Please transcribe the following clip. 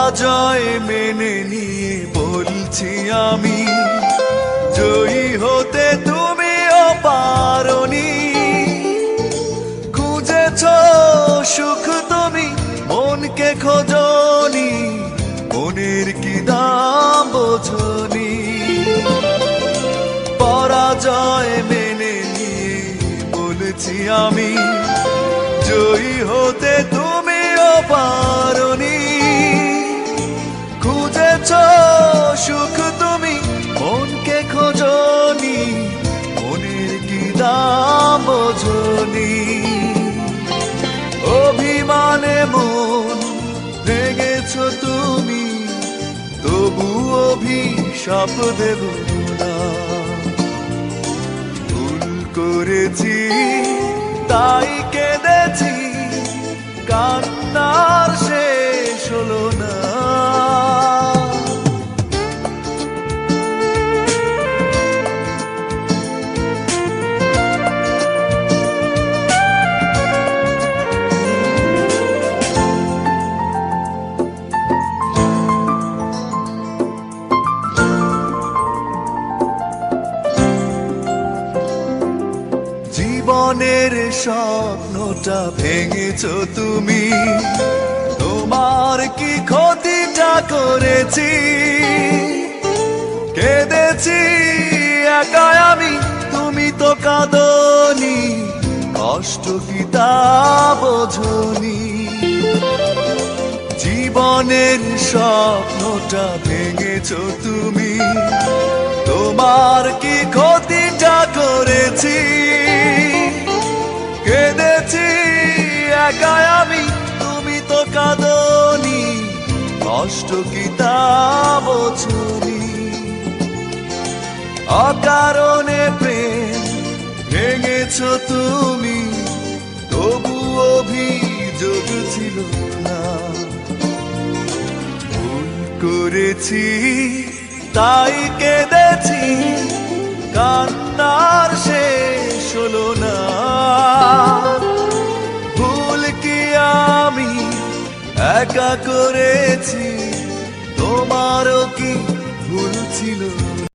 পরাজয় মেনে নিয়ে বলছি আমি, জয়ী হতে তুমিও পারোনি। খুঁজেছ সুখ তুমি, মনকে খোঁজনি, মনের কি দাম বোঝনি। পরাজয় মেনে নিয়ে বলছি আমি, জয়ী হতে তুমিও পারোনি। খুঁজেছ সুখ তুমি, মনকে খোঁজনি, মনের কি দাম বোঝনি। অভিমানে মন ভেঙেছ তুমি, তবু অভিশাপ দেব না। ভুল করেছি তাই কেঁদেছি, কান্নার শেষ হলো না। জীবনের স্বপ্নটা ভেঙেছ তুমি, তোমার কি ক্ষতিটা করেছি। কেঁদেছি একা আমি, তুমি তো কাঁদনি, কষ্ট কি তা বোঝনি। জীবনের স্বপ্নটা ভেঙেছ তুমি, তোমার কি ক্ষতিটা করেছি। কেঁদেছি একা আমি, তুমি তো কাঁদনি, কষ্ট কি তা বোঝনি। অকারণে প্রেম ভেঙেছ তুমি, তবু অভিযোগ ছিল না। ভুল করেছি তাই কেঁদেছি, কান্নার শেষ হলো না। ভুল কি আমি একা করেছি, তোমারও কি ভুল ছিল